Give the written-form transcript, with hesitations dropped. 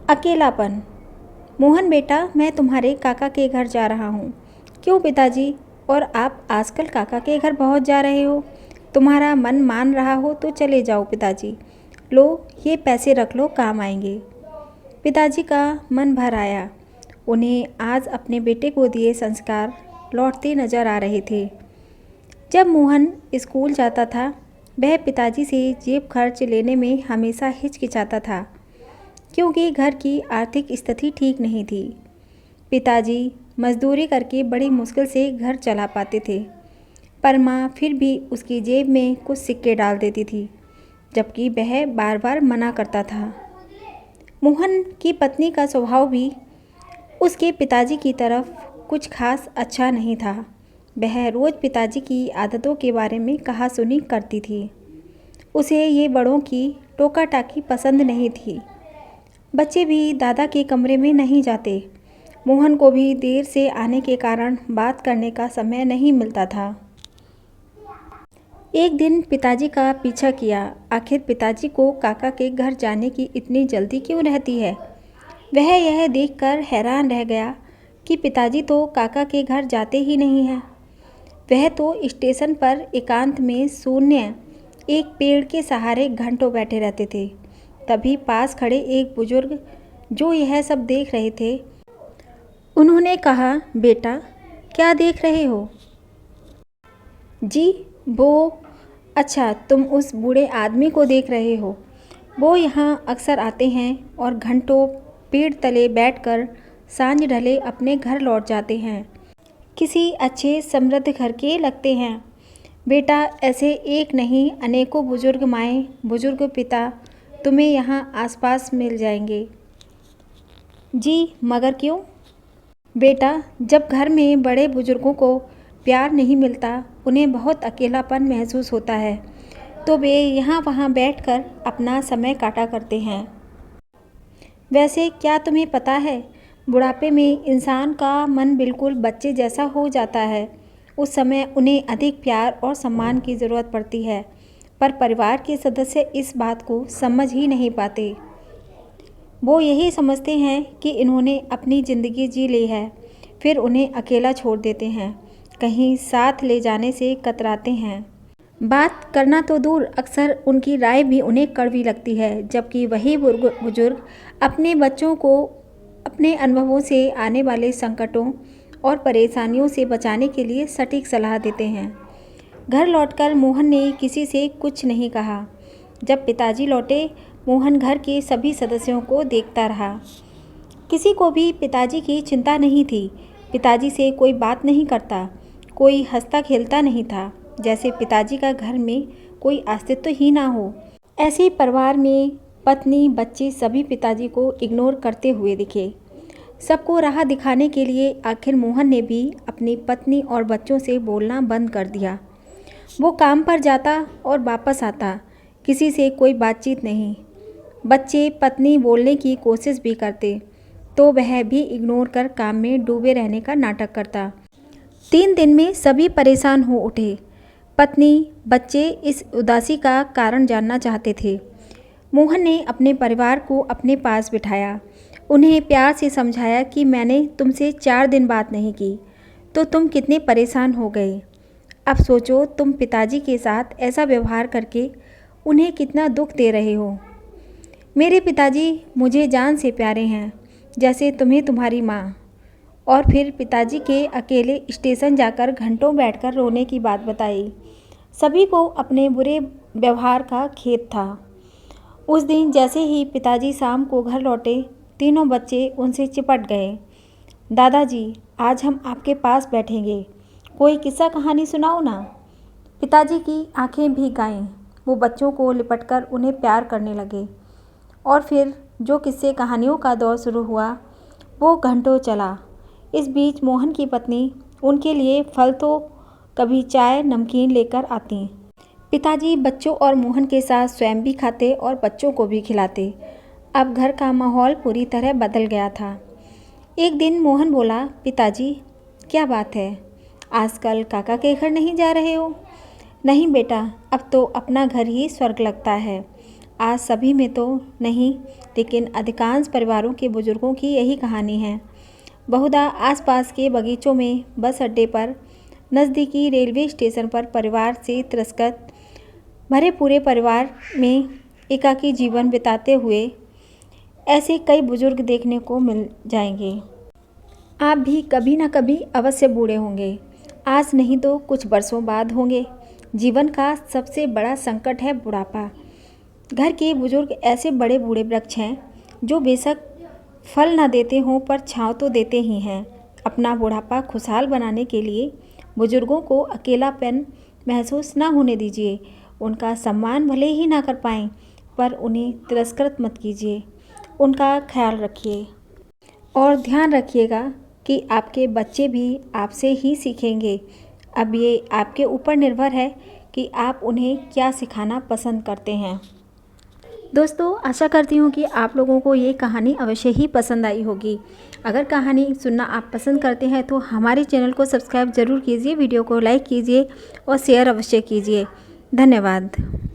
अकेलापन। मोहन बेटा, मैं तुम्हारे काका के घर जा रहा हूँ। क्यों पिताजी? और आप आजकल काका के घर बहुत जा रहे हो? तुम्हारा मन मान रहा हो तो चले जाओ पिताजी। लो, ये पैसे रख लो, काम आएंगे। पिताजी का मन भर आया। उन्हें आज अपने बेटे को दिए संस्कार लौटते नजर आ रहे थे। जब मोहन स्कूल जाता था, वह पिताजी से जेब खर्च लेने में हमेशा हिचकिचाता था, क्योंकि घर की आर्थिक स्थिति ठीक नहीं थी। पिताजी मजदूरी करके बड़ी मुश्किल से घर चला पाते थे, पर माँ फिर भी उसकी जेब में कुछ सिक्के डाल देती थी, जबकि वह बार बार मना करता था। मोहन की पत्नी का स्वभाव भी उसके पिताजी की तरफ कुछ खास अच्छा नहीं था। वह रोज़ पिताजी की आदतों के बारे में कहा सुनी करती थी। उसे ये बड़ों की टोका टाकी पसंद नहीं थी। बच्चे भी दादा के कमरे में नहीं जाते। मोहन को भी देर से आने के कारण बात करने का समय नहीं मिलता था। एक दिन पिताजी का पीछा किया। आखिर पिताजी को काका के घर जाने की इतनी जल्दी क्यों रहती है? वह यह देखकर हैरान रह गया कि पिताजी तो काका के घर जाते ही नहीं हैं। वह तो स्टेशन पर एकांत में शून्य एक पेड़ के सहारे घंटों बैठे रहते थे। तभी पास खड़े एक बुजुर्ग जो यह सब देख रहे थे, उन्होंने कहा, बेटा, क्या देख रहे हो? जी, वो, अच्छा, तुम उस बूढ़े आदमी को देख रहे हो। वो यहाँ अक्सर आते हैं और घंटों पेड़ तले बैठकर सांझ ढले अपने घर लौट जाते हैं। किसी अच्छे समृद्ध घर के लगते हैं। बेटा, ऐसे एक नहीं अनेकों बुजुर्ग माएँ, बुजुर्ग पिता तुम्हें यहाँ आसपास मिल जाएंगे। जी, मगर क्यों? बेटा, जब घर में बड़े बुजुर्गों को प्यार नहीं मिलता, उन्हें बहुत अकेलापन महसूस होता है, तो वे यहाँ वहाँ बैठकर अपना समय काटा करते हैं। वैसे क्या तुम्हें पता है, बुढ़ापे में इंसान का मन बिल्कुल बच्चे जैसा हो जाता है। उस समय उन्हें अधिक प्यार और सम्मान की ज़रूरत पड़ती है, पर परिवार के सदस्य इस बात को समझ ही नहीं पाते। वो यही समझते हैं कि इन्होंने अपनी ज़िंदगी जी ली है, फिर उन्हें अकेला छोड़ देते हैं। कहीं साथ ले जाने से कतराते हैं। बात करना तो दूर, अक्सर उनकी राय भी उन्हें कड़वी लगती है, जबकि वही बुजुर्ग अपने बच्चों को अपने अनुभवों से आने वाले संकटों और परेशानियों से बचाने के लिए सटीक सलाह देते हैं। घर लौटकर मोहन ने किसी से कुछ नहीं कहा। जब पिताजी लौटे, मोहन घर के सभी सदस्यों को देखता रहा। किसी को भी पिताजी की चिंता नहीं थी। पिताजी से कोई बात नहीं करता, कोई हंसता खेलता नहीं था, जैसे पिताजी का घर में कोई अस्तित्व ही ना हो। ऐसे परिवार में पत्नी, बच्चे सभी पिताजी को इग्नोर करते हुए दिखे। सबको राह दिखाने के लिए आखिर मोहन ने भी अपनी पत्नी और बच्चों से बोलना बंद कर दिया। वो काम पर जाता और वापस आता, किसी से कोई बातचीत नहीं। बच्चे पत्नी बोलने की कोशिश भी करते तो वह भी इग्नोर कर काम में डूबे रहने का नाटक करता। 3 दिन में सभी परेशान हो उठे। पत्नी, बच्चे इस उदासी का कारण जानना चाहते थे। मोहन ने अपने परिवार को अपने पास बिठाया। उन्हें प्यार से समझाया कि मैंने तुमसे 4 दिन बात नहीं की तो तुम कितने परेशान हो गए। अब सोचो, तुम पिताजी के साथ ऐसा व्यवहार करके उन्हें कितना दुख दे रहे हो। मेरे पिताजी मुझे जान से प्यारे हैं, जैसे तुम्हें तुम्हारी माँ। और फिर पिताजी के अकेले स्टेशन जाकर घंटों बैठकर रोने की बात बताई। सभी को अपने बुरे व्यवहार का खेद था। उस दिन जैसे ही पिताजी शाम को घर लौटे, तीनों बच्चे उनसे चिपट गए। दादाजी, आज हम आपके पास बैठेंगे, कोई किस्सा कहानी सुनाओ ना। पिताजी की आंखें भीग आईं। वो बच्चों को लिपटकर उन्हें प्यार करने लगे। और फिर जो किस्से कहानियों का दौर शुरू हुआ, वो घंटों चला। इस बीच मोहन की पत्नी उनके लिए फल तो कभी चाय नमकीन लेकर आती। पिताजी बच्चों और मोहन के साथ स्वयं भी खाते और बच्चों को भी खिलाते। अब घर का माहौल पूरी तरह बदल गया था। एक दिन मोहन बोला, पिताजी, क्या बात है, आजकल काका के घर नहीं जा रहे हो? नहीं बेटा, अब तो अपना घर ही स्वर्ग लगता है। आज सभी में तो नहीं, लेकिन अधिकांश परिवारों के बुजुर्गों की यही कहानी है। बहुधा आसपास के बगीचों में, बस अड्डे पर, नज़दीकी रेलवे स्टेशन पर परिवार से तिरस्कृत भरे पूरे परिवार में एकाकी जीवन बिताते हुए ऐसे कई बुजुर्ग देखने को मिल जाएंगे। आप भी कभी न कभी अवश्य बूढ़े होंगे। आज नहीं तो कुछ वर्षों बाद होंगे। जीवन का सबसे बड़ा संकट है बुढ़ापा। घर के बुजुर्ग ऐसे बड़े बूढ़े वृक्ष हैं जो बेशक फल न देते हों पर छांव तो देते ही हैं। अपना बुढ़ापा खुशहाल बनाने के लिए बुजुर्गों को अकेलापन महसूस न होने दीजिए। उनका सम्मान भले ही ना कर पाएं, पर उन्हें तिरस्कृत मत कीजिए। उनका ख्याल रखिए और ध्यान रखिएगा कि आपके बच्चे भी आपसे ही सीखेंगे। अब ये आपके ऊपर निर्भर है कि आप उन्हें क्या सिखाना पसंद करते हैं। दोस्तों, आशा करती हूँ कि आप लोगों को ये कहानी अवश्य ही पसंद आई होगी। अगर कहानी सुनना आप पसंद करते हैं तो हमारे चैनल को सब्सक्राइब ज़रूर कीजिए, वीडियो को लाइक कीजिए और शेयर अवश्य कीजिए। धन्यवाद।